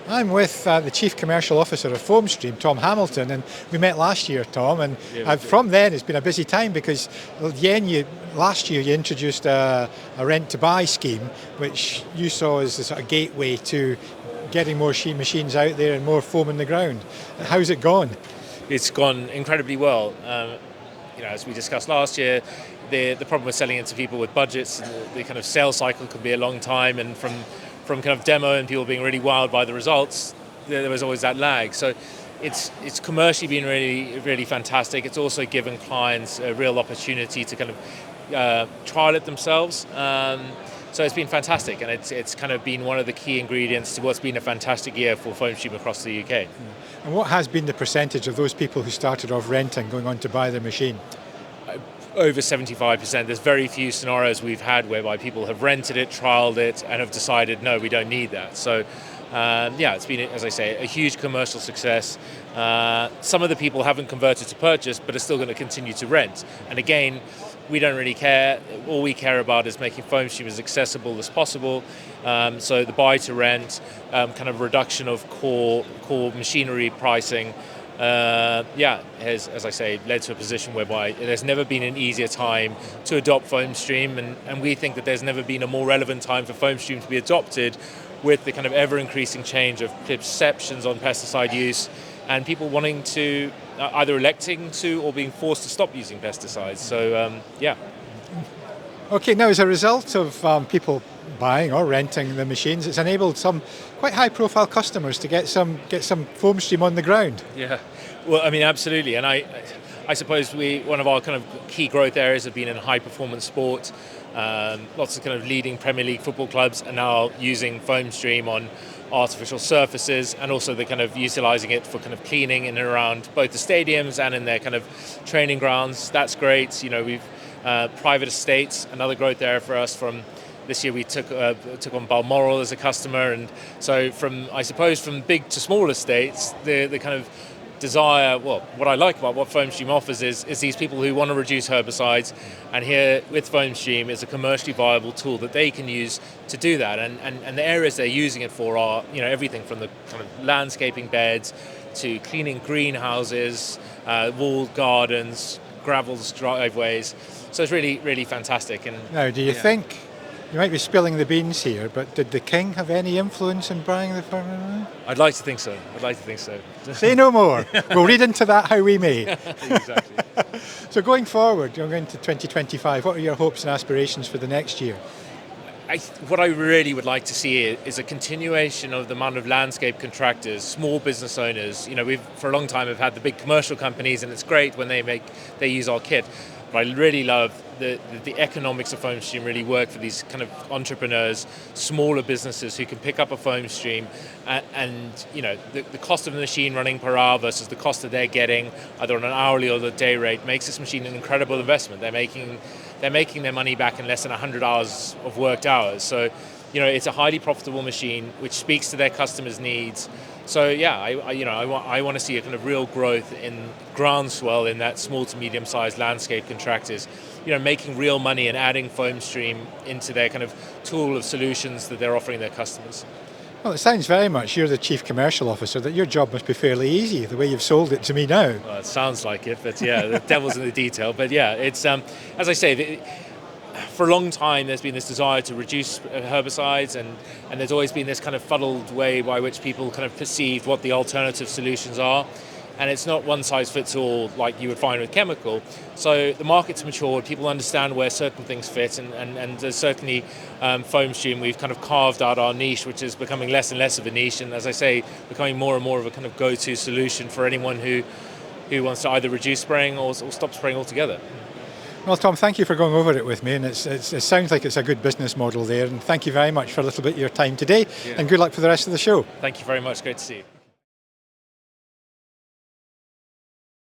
I'm with the Chief Commercial Officer of Foamstream, Tom Hamilton, and we met last year, Tom, and from then it's been a busy time because last year you introduced a rent-to-buy scheme, which you saw as a sort of gateway to getting more machines out there and more foam in the ground. How's it gone? It's gone incredibly well. As we discussed last year, the problem with selling it to people with budgets, the kind of sales cycle can be a long time, and from kind of demo and people being really wowed by the results, there was always that lag. So it's commercially been really, really fantastic. It's also given clients a real opportunity to kind of trial it themselves. So it's been fantastic, and it's kind of been one of the key ingredients to what's been a fantastic year for Foamstream across the UK. And what has been the percentage of those people who started off renting going on to buy their machine? Over 75%. There's very few scenarios we've had whereby people have rented it, trialed it, and have decided, no, we don't need that. So, it's been, as I say, a huge commercial success. Some of the people haven't converted to purchase, but are still going to continue to rent. And again, we don't really care. All we care about is making Foamstream as accessible as possible. So the buy to rent, kind of reduction of core machinery pricing, has, as I say, led to a position whereby there's never been an easier time to adopt Foamstream, and we think that there's never been a more relevant time for Foamstream to be adopted, with the kind of ever-increasing change of perceptions on pesticide use and people wanting to, either electing to or being forced to stop using pesticides. So, Okay, now as a result of people buying or renting the machines, it's enabled some quite high-profile customers to get some Foamstream on the ground. Yeah, well, I mean, absolutely. And I suppose one of our kind of key growth areas have been in high-performance sport. Lots of kind of leading Premier League football clubs are now using Foamstream on artificial surfaces, and also they're kind of utilising it for kind of cleaning in and around both the stadiums and in their kind of training grounds. That's great. We've private estates, another growth area for us. From this year we took on Balmoral as a customer, and so from big to small estates, the kind of desire, what I like about what Foamstream offers is these people who want to reduce herbicides, and here with Foamstream is a commercially viable tool that they can use to do that, and the areas they're using it for are everything from the kind of landscaping beds to cleaning greenhouses, walled gardens, gravel driveways. So it's really, really fantastic. And now, do you think, you might be spilling the beans here, but did the King have any influence in buying the farm? I'd like to think so. Say no more. We'll read into that how we may. Exactly. So going forward, going into 2025, what are your hopes and aspirations for the next year? What I really would like to see is a continuation of the amount of landscape contractors, small business owners. We've for a long time have had the big commercial companies, and it's great when they use our kit. But I really love the economics of Foamstream really work for these kind of entrepreneurs, smaller businesses who can pick up a Foamstream, and the cost of the machine running per hour versus the cost that they're getting either on an hourly or the day rate makes this machine an incredible investment. They're making their money back in less than 100 hours of worked hours. So, it's a highly profitable machine which speaks to their customers' needs. So I want to see a kind of real growth in groundswell in that small to medium-sized landscape contractors, making real money and adding Foamstream into their kind of tool of solutions that they're offering their customers. Well, it sounds very much, you're the Chief Commercial Officer, that your job must be fairly easy, the way you've sold it to me now. Well, it sounds like it, but the devil's in the detail. But it's, as I say, for a long time there's been this desire to reduce herbicides, and there's always been this kind of fuddled way by which people kind of perceive what the alternative solutions are. And it's not one size fits all like you would find with chemical. So the market's matured, people understand where certain things fit, and there's certainly Foamstream, we've kind of carved out our niche, which is becoming less and less of a niche, and as I say, becoming more and more of a kind of go-to solution for anyone who wants to either reduce spraying or stop spraying altogether. Well, Tom, thank you for going over it with me, and it sounds like it's a good business model there, and thank you very much for a little bit of your time today, and good luck for the rest of the show. Thank you very much, great to see you.